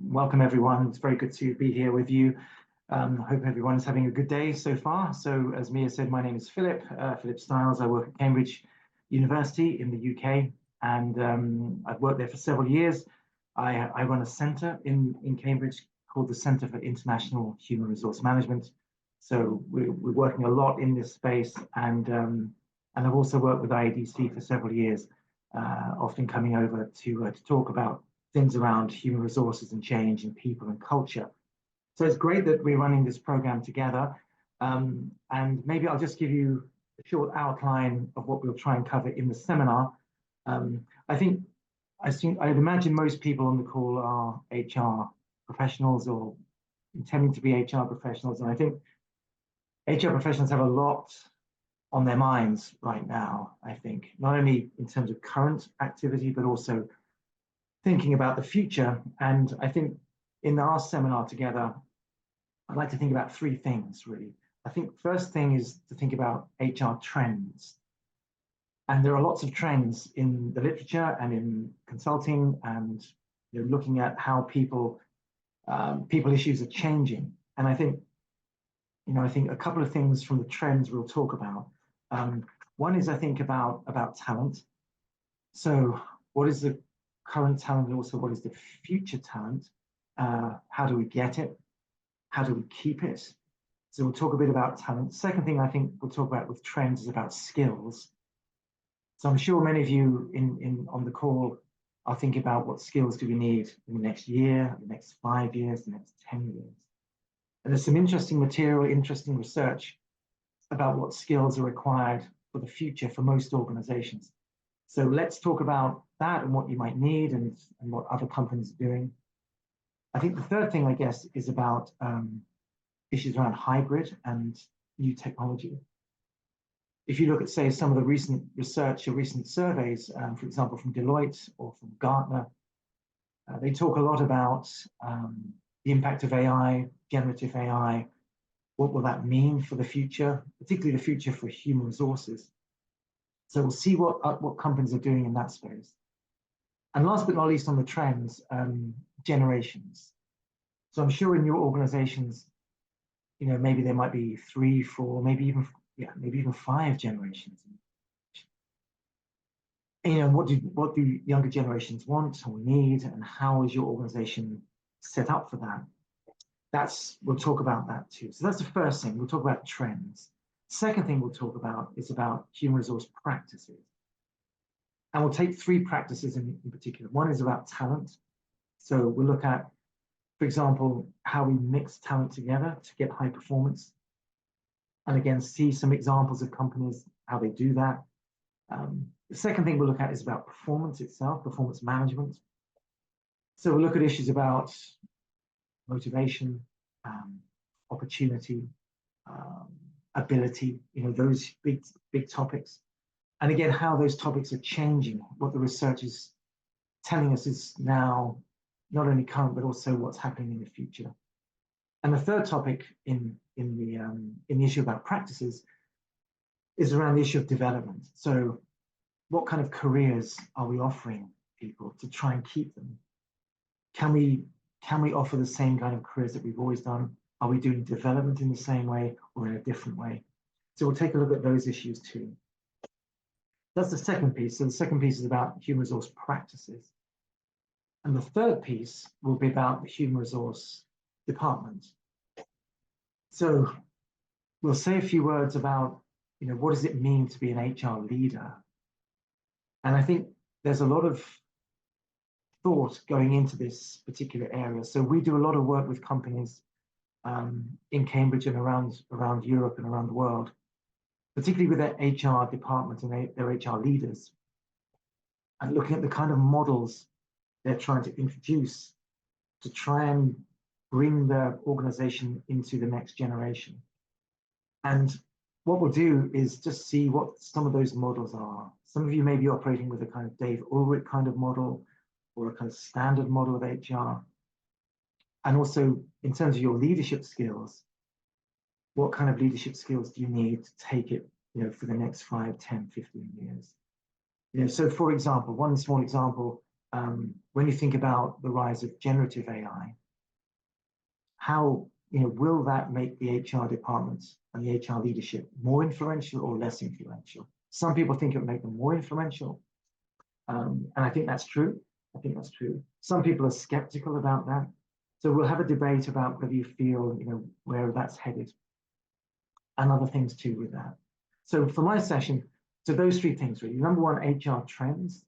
Welcome everyone. It's very good to be here with you. I hope everyone is having a good day so far. So as Mia said, my name is Philip Stiles. I work at Cambridge University in the UK, and I've worked there for several years. I run a centre in Cambridge called the Centre for International Human Resource Management. So we're working a lot in this space, and I've also worked with IADC for several years, often coming over to talk about things around human resources and change and people and culture. So it's great that we're running this program together. And maybe I'll just give you a short outline of what we'll try and cover in the seminar. I'd imagine most people on the call are HR professionals or intending to be HR professionals. And I think HR professionals have a lot on their minds right now, I think, not only in terms of current activity, but also thinking about the future. And I think in our seminar together, I'd like to think about three things, really. I think first thing is to think about HR trends. And there are lots of trends in the literature and in consulting, and looking at how people issues are changing. And I think a couple of things from the trends we'll talk about. One is, I think, about talent. So what is the current talent, and also what is the future talent? How do we get it? How do we keep it? So we'll talk a bit about talent. Second thing I think we'll talk about with trends is about skills. So I'm sure many of you on the call are thinking about what skills do we need in the next year, the next 5 years, the next 10 years. And there's some interesting material, interesting research about what skills are required for the future for most organizations. So let's talk about that and what you might need and what other companies are doing. I think the third thing, I guess, is about issues around hybrid and new technology. If you look at, say, some of the recent research or recent surveys, for example, from Deloitte or from Gartner, they talk a lot about the impact of AI, generative AI. What will that mean for the future, particularly the future for human resources? So we'll see what companies are doing in that space. And last but not least, on the trends, generations. So I'm sure in your organizations, maybe there might be 3, 4, maybe even 5 generations. What do younger generations want or need, and how is your organization set up for that? We'll talk about that too. So that's the first thing. We'll talk about trends. Second thing we'll talk about is about human resource practices. And we'll take 3 practices in particular. One is about talent. So we'll look at, for example, how we mix talent together to get high performance. And again, see some examples of companies, how they do that. The second thing we'll look at is about performance itself, performance management. So we'll look at issues about motivation, opportunity, ability, those big topics. And again, how those topics are changing, what the research is telling us is now not only current, but also what's happening in the future. And the third topic in the issue about practices is around the issue of development. So what kind of careers are we offering people to try and keep them? Can we offer the same kind of careers that we've always done? Are we doing development in the same way or in a different way? So we'll take a look at those issues too. That's the second piece. So the second piece is about human resource practices. And the third piece will be about the human resource department. So we'll say a few words about, what does it mean to be an HR leader? And I think there's a lot of thought going into this particular area. So we do a lot of work with companies in Cambridge and around Europe and around the world, particularly with their HR department and their HR leaders, and looking at the kind of models they're trying to introduce to try and bring their organization into the next generation. And what we'll do is just see what some of those models are. Some of you may be operating with a kind of Dave Ulrich kind of model or a kind of standard model of HR. And also in terms of your leadership skills, what kind of leadership skills do you need to take it, for the next 5, 10, 15 years? So for example, one small example when you think about the rise of generative AI, how will that make the HR departments and the HR leadership more influential or less influential? Some people think it will make them more influential, and I think that's true. I think that's true. Some people are skeptical about that. So we'll have a debate about whether you feel, where that's headed, and other things too with that. So for my session, so those three things really. Number one, HR trends,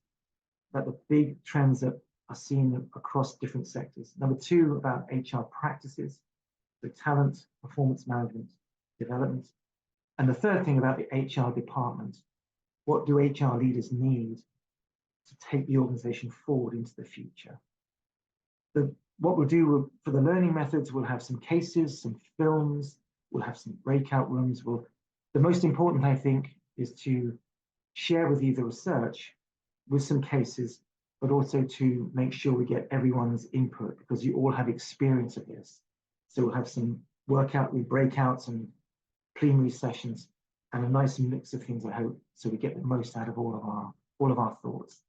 that the big trends that are seen across different sectors. Number two, about HR practices, the talent, performance management, development. And the third thing about the HR department, what do HR leaders need to take the organization forward into the future? What we'll do for the learning methods, we'll have some cases, some films, we'll have some breakout rooms. The most important, I think, is to share with you the research with some cases, but also to make sure we get everyone's input, because you all have experience of this. So we'll have some breakouts and plenary sessions, and a nice mix of things, I hope, so we get the most out of all of our thoughts.